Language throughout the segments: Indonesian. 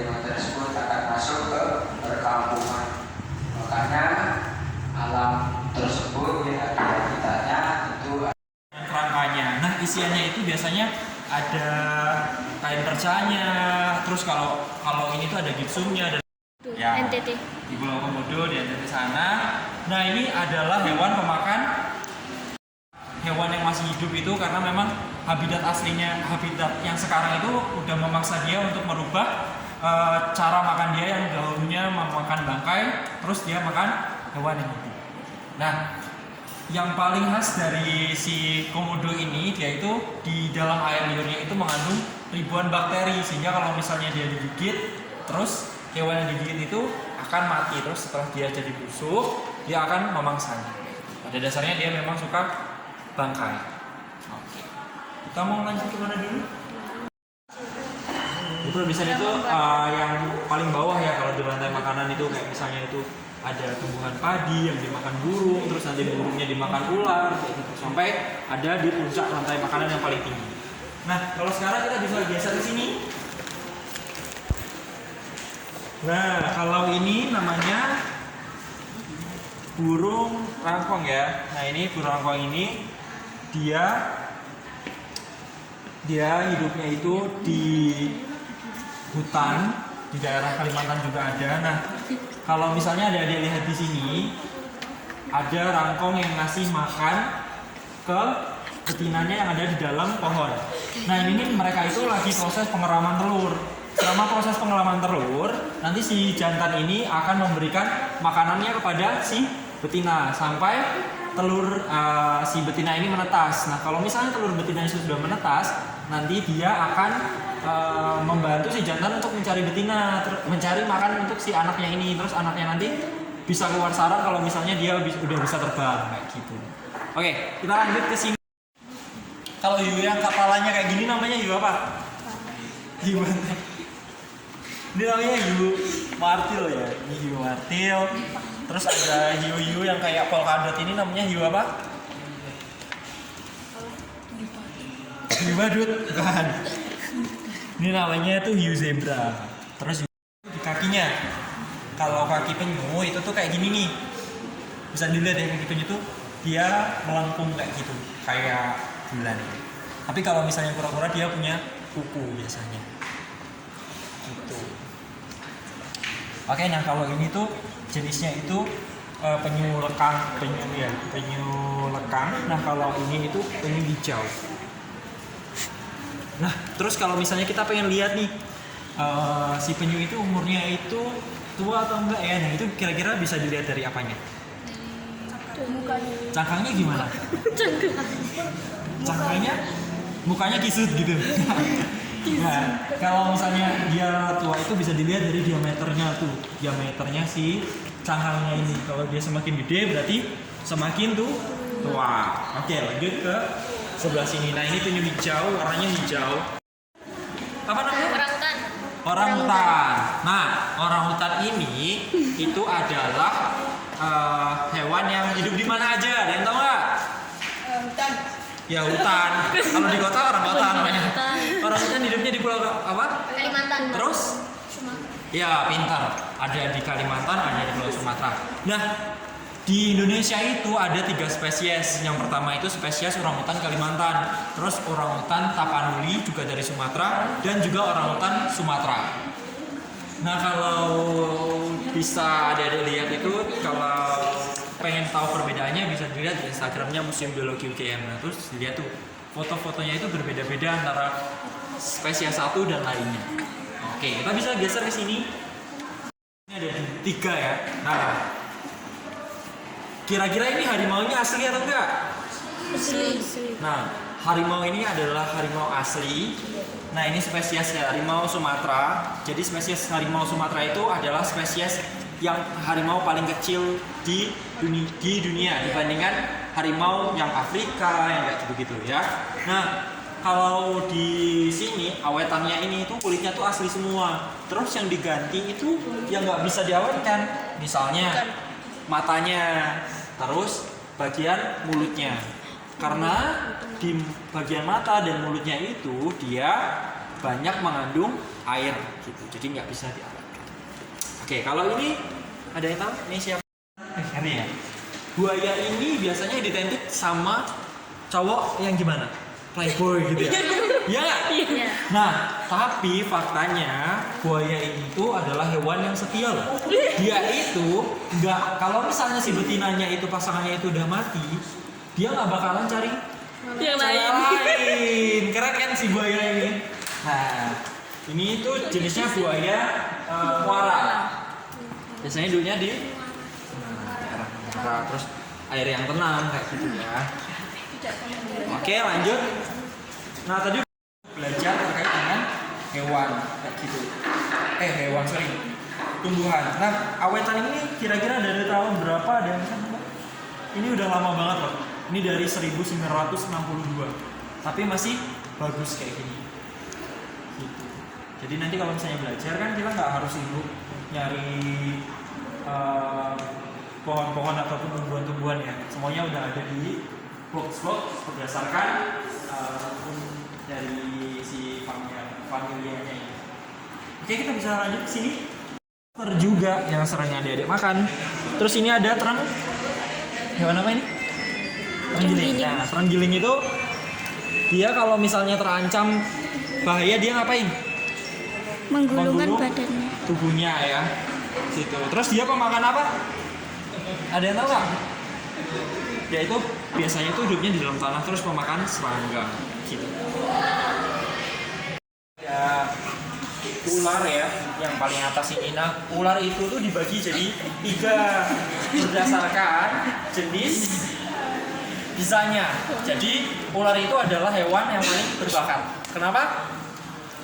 dari hewan tersebut akan masuk ke perkampungan. Makanya alam tersebut yang ada habitatnya itu kerangkanya. Nah, isiannya itu biasanya ada kain percanya, terus kalau ini tuh ada gipsumnya dan ya, NTT di Pulau Komodo di NTT sana. Nah, ini adalah hewan pemakan hewan yang masih hidup itu karena memang habitat aslinya, habitat yang sekarang itu udah memaksa dia untuk merubah cara makan dia yang dahulunya memakan bangkai, terus dia makan hewan yang hidup. Nah, yang paling khas dari si komodo ini, dia itu di dalam air liurnya itu mengandung ribuan bakteri, sehingga kalau misalnya dia digigit, terus hewan yang digigit itu akan mati. Terus setelah dia jadi busuk, dia akan memangsanya. Pada dasarnya dia memang suka bangkai. Oke. Kita mau lanjut kemana dulu? Itu misalnya itu yang paling bawah ya, kalau di rantai makanan itu kayak misalnya itu ada tumbuhan padi yang dimakan burung, terus nanti burungnya dimakan ular, kayak gitu. Sampai ada di puncak rantai makanan yang paling tinggi. Nah, kalau sekarang kita bisa geser ke sini. Nah, kalau ini namanya burung rangkong ya. Nah, ini burung rangkong ini dia hidupnya itu di hutan, di daerah Kalimantan juga ada. Nah, kalau misalnya ada dia lihat di sini, ada rangkong yang ngasih makan ke betinanya yang ada di dalam pohon. Nah, ini mereka itu lagi proses pengeraman telur. Selama proses pengeraman telur, nanti si jantan ini akan memberikan makanannya kepada si betina sampai telur si betina ini menetas. Nah, kalau misalnya telur betina itu sudah menetas, nanti dia akan membantu si jantan untuk mencari betina, mencari makan untuk si anaknya ini. Terus anaknya nanti bisa keluar sarang kalau misalnya dia udah bisa terbang kayak gitu. Oke, kita lanjut ke sini. Kalau hiu yang kepalanya kayak gini namanya hiu apa? Hiu apa? Ini namanya hiu martil ya. Ini hiu martil. Terus ada hiu-hiu yang kayak polkadot, ini namanya hiu apa? Hiu badut, bukan. Ini namanya tuh hiu zebra. Terus di kakinya, kalau kaki penyu itu tuh kayak gini nih. Bisa dilihat ya, kaki penyu tuh dia melengkung kayak gitu, kayak bulan. Tapi kalau misalnya kura-kura dia punya kuku biasanya. Gitu. Oke, nah kalau ini tuh jenisnya itu penyu lekang, penyu lekang. Nah, kalau ini itu penyu hijau. Nah, terus kalau misalnya kita pengen lihat nih si penyu itu umurnya itu tua atau enggak ya? Nah, itu kira-kira bisa dilihat dari apanya? Cangkangnya gimana? Cangkangnya mukanya kisut gitu. Nah, kalau misalnya dia tua itu bisa dilihat dari diameternya tuh. Diameternya si cangkangnya ini. Kalau dia semakin gede berarti semakin tuh tua. Oke, lanjut ke sebelah sini. Nah, ini penyu hijau, warnanya hijau. Apa namanya? Orangutan. Orangutan. Nah, orangutan ini itu adalah hewan yang hidup di mana aja. Ada yang tahu nggak? Hutan. Ya, hutan. Kalau di kota orang kota namanya. Orangutan hidupnya di pulau apa? Kalimantan. Terus? Ya, pintar. Ada di Kalimantan, ada di Pulau Sumatera. Nah, di Indonesia itu ada 3 spesies. Yang pertama itu spesies orangutan Kalimantan. Terus orangutan Tapanuli juga dari Sumatera, dan juga orangutan Sumatera. Nah, kalau bisa ada lihat itu, kalau pengen tahu perbedaannya bisa dilihat di Instagramnya Museum Biologi UGM. Nah, terus dilihat tuh foto-fotonya itu berbeda-beda antara spesies satu dan lainnya. Oke, kita bisa geser ke sini. Ini ada 3 ya. Nah, kira-kira ini harimaunya asli atau enggak? Asli. Nah, harimau ini adalah harimau asli. Nah, ini spesiesnya harimau Sumatera. Jadi spesies harimau Sumatera itu adalah spesies yang harimau paling kecil di dunia dibandingkan harimau yang Afrika yang kayak gitu-gitu ya. Nah, kalau di sini awetannya ini tuh kulitnya tuh asli semua. Terus yang diganti itu yang nggak bisa diawetkan. Misalnya matanya, terus bagian mulutnya. Karena di bagian mata dan mulutnya itu dia banyak mengandung air gitu, jadi nggak bisa diawetkan. Oke, kalau ini ada yang tahu? Ini siapa? Ini ya. Buaya ini biasanya identik sama cowok yang gimana? Playboy gitu ya? Iya nggak? Iya. Nah, tapi faktanya buaya ini tuh adalah hewan yang setia loh. Dia itu nggak, kalau misalnya si betinanya itu pasangannya itu udah mati, dia nggak bakalan cari Yang cewek lain. lain. Keren kan si buaya ini? Nah, ini tuh jenisnya buaya muara. Biasanya hidupnya di daerah muara, terus air yang tenang kayak gitu ya. Oke, lanjut. Nah, tadi belajar terkait dengan hewan kayak gitu. Tumbuhan. Nah, awetan ini kira-kira dari tahun berapa ada yang tahu? Ini udah lama banget loh. Ini dari 1962. Tapi masih bagus kayak gini. Gitu. Jadi nanti kalau misalnya belajar kan kita nggak harus sibuk nyari pohon-pohon ataupun tumbuhan-tumbuhan ya. Semuanya udah ada di box berdasarkan dari si familianya ini. Oke, kita bisa lanjut ke sini. Juga yang sering adik-adik makan. Terus ini ada terang. Hewan apa ini? Terenggiling. Nah, terenggiling itu dia kalau misalnya terancam bahaya dia ngapain? Menggulungkan Menggulung badannya. tubuhnya ya. Situ. Terus dia pemakan apa? Ada yang tahu nggak? Dia itu biasanya itu hidupnya di dalam tanah terus pemakan serangga. Gitu. Ya, ular ya, yang paling atas ini. Nah, ular itu tuh dibagi jadi 3 berdasarkan jenis bisanya. Jadi ular itu adalah hewan yang paling berbakat. Kenapa?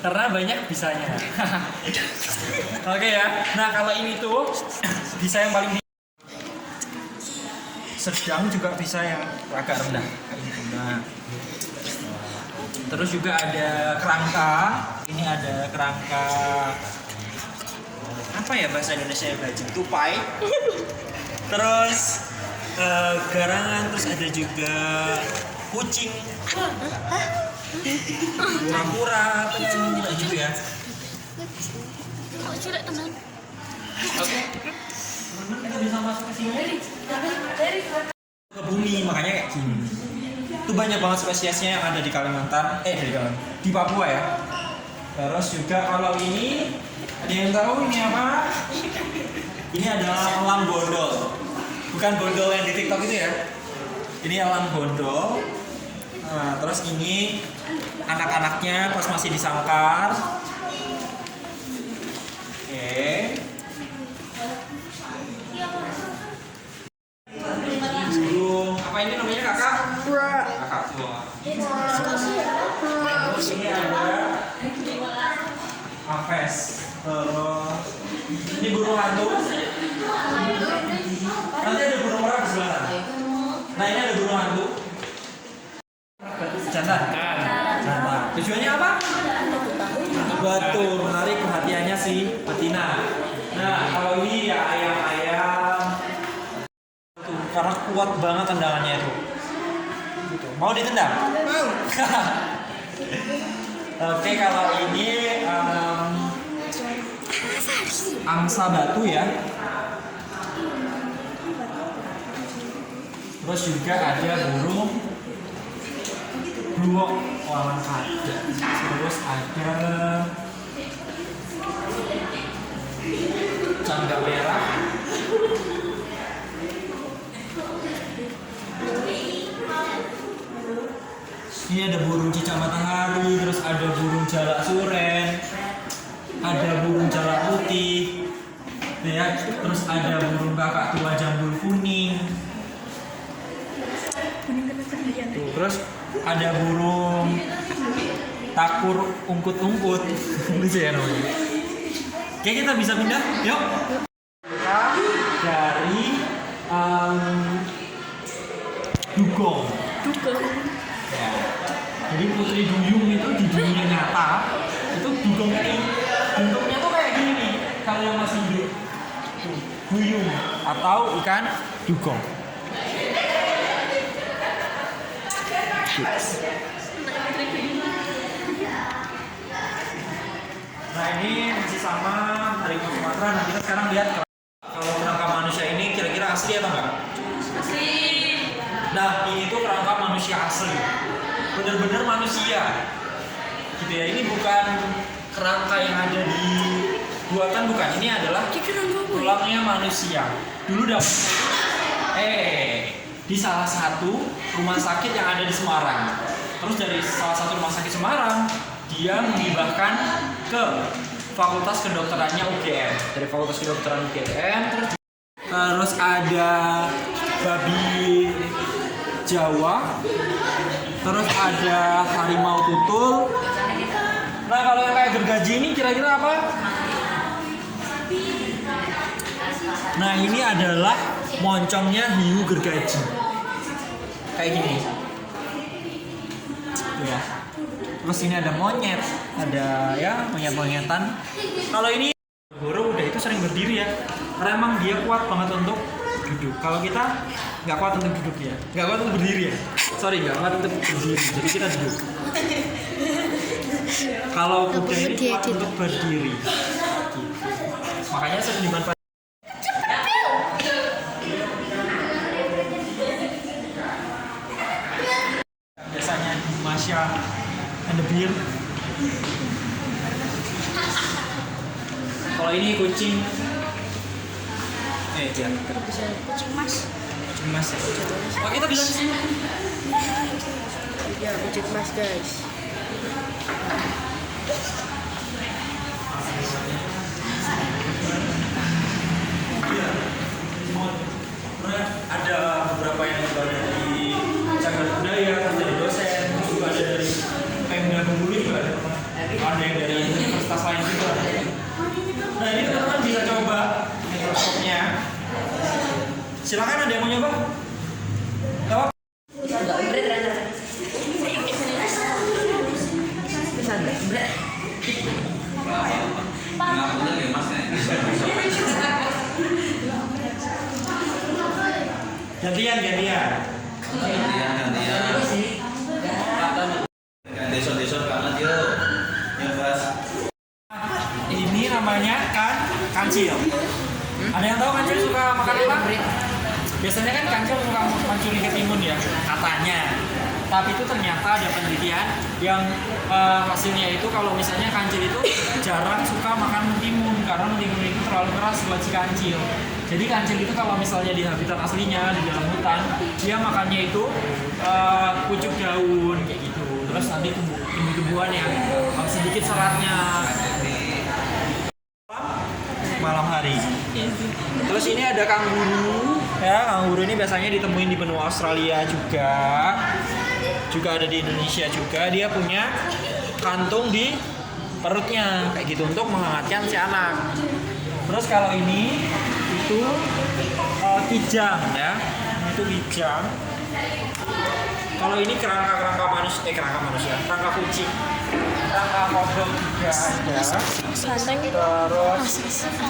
Karena banyak bisanya. Oke ya. Nah, kalau ini tuh bisa yang paling sedang, juga bisa yang agak rendah. Nah, terus juga ada kerangka. Ini ada kerangka apa ya bahasa Indonesia yang bajing, tupai. Terus garangan, terus ada juga kucing, kura-kura, kucing gitu ya. Kok cilik tenan? Oke. Kita bisa masuk ke sini. Ke bumi, makanya kayak gini. Itu banyak banget spesiesnya yang ada di Kalimantan, di Papua ya. Terus juga kalau ini, ada yang tahu ini apa? Ini adalah elang bondol. Bukan bondol yang di TikTok itu ya. Ini elang bondol. Nah, terus ini anak-anaknya pas masih di sangkar. Oke. Burung, apa ini namanya kakak? Kakak tua. Ini ada aves. Terus ini burung hantu. Nanti ada burung merah di sebelah sana. Nah, ini ada burung hantu. Jantan. Jantan. Tujuannya apa? Betul, menarik perhatiannya si betina. Nah, kalau ini ya ayam-ayam. Tuh, karena kuat banget tendangannya itu. Gitu. Mau ditendang? Mau. Oke, kalau ini angsa batu ya. Terus juga ada burung bluok walang kaca. Terus ada canda merah. Ini ada burung cicak matahari, terus ada burung jalak suren, ada burung jalak putih, ya, terus ada burung kakak tua jambul kuning. Tuh, terus ada burung takur ungkut-ungkut. Lucu ya namanya. Oke, kita bisa pindah, yuk. Dari dugong. Ya. Jadi putri duyung itu di dunia nyata itu dugong ini bentuknya tuh kayak gini nih. Kalau yang masih hidup tuh, duyung atau ikan dugong. Nah ini masih sama harimau Sumatera. Nah kita sekarang lihat kalau kerangka manusia ini kira-kira asli atau enggak? Asli. Nah ini tuh kerangka manusia asli, bener-bener manusia gitu ya. Ini bukan kerangka yang ada di buatan, bukan. Ini adalah tulangnya manusia. Dulu dapat di salah satu rumah sakit yang ada di Semarang. Terus dari salah satu rumah sakit Semarang dia menghibahkan ke Fakultas Kedokterannya UGM. Dari Fakultas Kedokteran UGM terus ada babi Jawa, terus ada harimau tutul. Nah kalau yang kayak gergaji ini kira-kira apa? Nah ini adalah moncongnya hiu gergaji. Kayak gini. Tuh ya. Terus ini ada monyet, ada ya monyet-monyetan. Kalau ini guru udah itu sering berdiri ya, karena emang dia kuat banget untuk duduk. Kalau kita nggak kuat untuk duduk ya, nggak kuat untuk berdiri ya. Sorry, nggak kuat untuk berdiri, jadi kita duduk. Kalau kuda ini kuat untuk berdiri. Gitu. Makanya sering dimanfaatkan. Biasanya Masya and the beer. Kalau ini kucing, dia Kucing mas. kucing mas ya. Oh kita bilang sih. Ya kucing mas guys. Ada beberapa yang dari cagar budaya, dari dosen, terus juga ada dari Pemda Bengkulu juga ada yang dari universitas lain juga. Nah ini teman-teman bisa coba mikroskopnya. Silakan, ada yang mau nyoba? Nggak apa? Gantian. Desa-desa banget yuk. Yang bahas. Ini namanya kancil. Ada yang tahu kancil suka makan apa? Biasanya kan kancil suka mencuri ketimun ya, katanya. Tapi itu ternyata ada penelitian yang hasilnya itu kalau misalnya kancil itu jarang suka makan mentimun karena mentimun itu terlalu keras buat si kancil. Jadi kancil itu kalau misalnya di habitat aslinya di dalam hutan, dia makannya itu pucuk daun kayak gitu. Terus nanti tumbuh-tumbuhan yang sedikit seratnya. Malam hari. Terus ini ada kanguru. Ya, kanguru ini biasanya ditemuin di benua Australia juga. Juga ada di Indonesia juga. Dia punya kantung di perutnya kayak gitu untuk menghangatkan si anak. Terus kalau ini itu kijang ya. Itu kijang. Kalau ini kerangka manusia, kerangka kucing. Kerangka kodok juga ada. Terus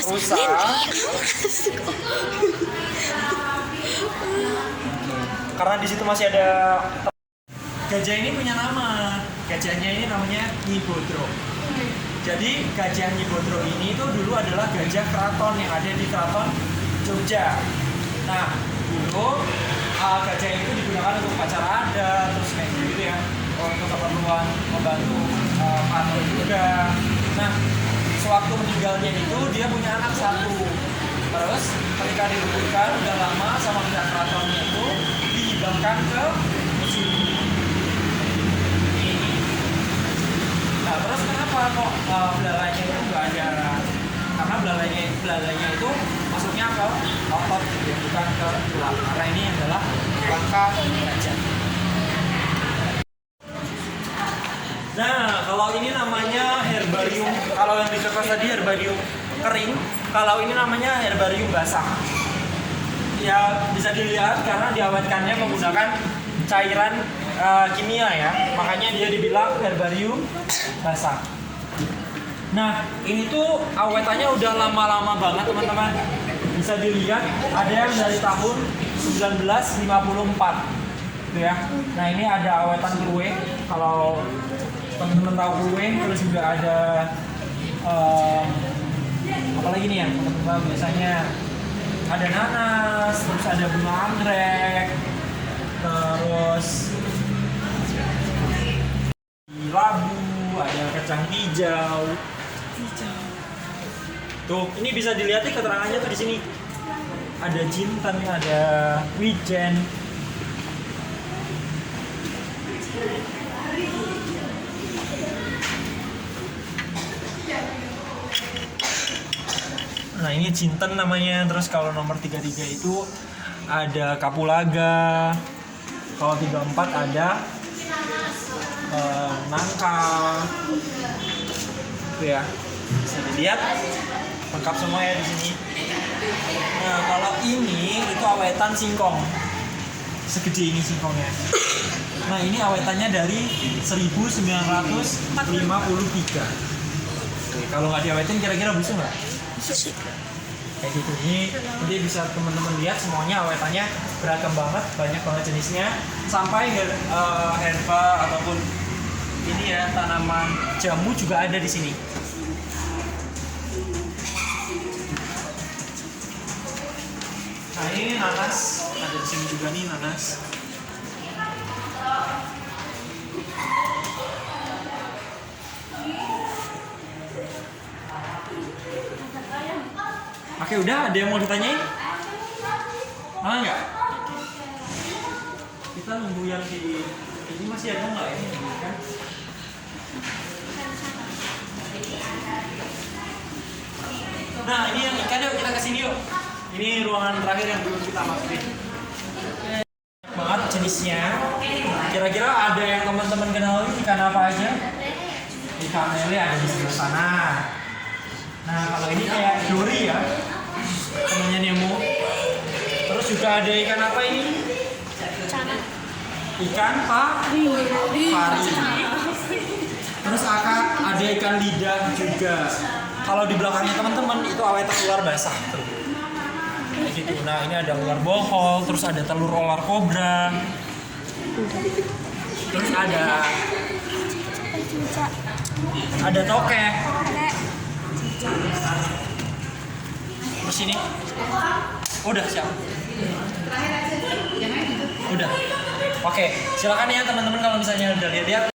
rusa. Karena di situ masih ada gajah ini punya nama. Gajahnya ini namanya Nyi Bodro. Jadi gajah Nyi Bodro ini itu dulu adalah gajah keraton yang ada di keraton Jogja. Nah, dulu gajah itu digunakan untuk upacara adat, terus kayak gitu ya, untuk keperluan membantu patung juga. Nah, sewaktu meninggalnya itu dia punya anak satu. Terus ketika dirubuhkan udah lama sama pihak keratonnya itu dihibahkan ke museum. Nah, terus kenapa kok belalainya itu nggak ada? Karena belalainya itu masuknya ke otot gitu ya, bukan ke tulang. Karena ini adalah kerangka gajah. Nah, kalau ini namanya herbarium. Kalau yang di kertas tadi herbarium kering, kalau ini namanya herbarium basah. Ya bisa dilihat karena diawetkannya menggunakan cairan kimia ya, makanya dia dibilang herbarium basah. Nah, ini tuh awetannya udah lama-lama banget teman-teman. Bisa dilihat ada yang dari tahun 1954 gitu ya. Nah, ini ada awetan kue. Kalau teman-teman tahu kue, terus juga ada apalagi nih yang teman-teman biasanya ada nanas, terus ada bunga anggrek, terus labu, ada kacang hijau. Tuh, ini bisa dilihat nih keterangannya tuh di sini. Ada jinten, ada wijen. Nah, ini jinten namanya. Terus kalau nomor 33 itu ada kapulaga. Kalau 34 ada nangka. Itu ya. Bisa dilihat lengkap semua ya di sini. Nah, kalau ini itu awetan singkong. Segede ini singkongnya. Nah, ini awetannya dari 1953. Oke, kalau nggak diawetin kira-kira busuk nggak? Busuk. Kayak gitu. Ini nanti bisa teman-teman lihat semuanya awetannya beragam banget, banyak banget jenisnya. Sampai herba ataupun ini ya tanaman jamu juga ada di sini. Nah, ini nanas, ada di sini juga nih nanas. Oke, udah ada yang mau ditanyain? Mana nggak? Kita nunggu yang di ini masih ada nggak ini kan? Nah, ini yang ikan yuk kita kesini yuk. Ini ruangan terakhir yang belum kita masukin. Banget jenisnya. Kira-kira ada yang teman-teman kenal ikan apa aja? Ikan lele ada di sebelah sana. Nah, kalau ini kayak dori ya, temannya Nemo. Terus juga ada ikan apa ini? Ikan pari. Terus ada ikan lidah juga. Kalau di belakangnya teman-teman itu awetan ular basah tuh. Kayak gitu. Nah, ini ada ular bohol, terus ada telur ular kobra. Terus ada tokek. Terus ini udah siap. Udah. Oke, silakan ya teman-teman kalau misalnya udah lihat-lihat.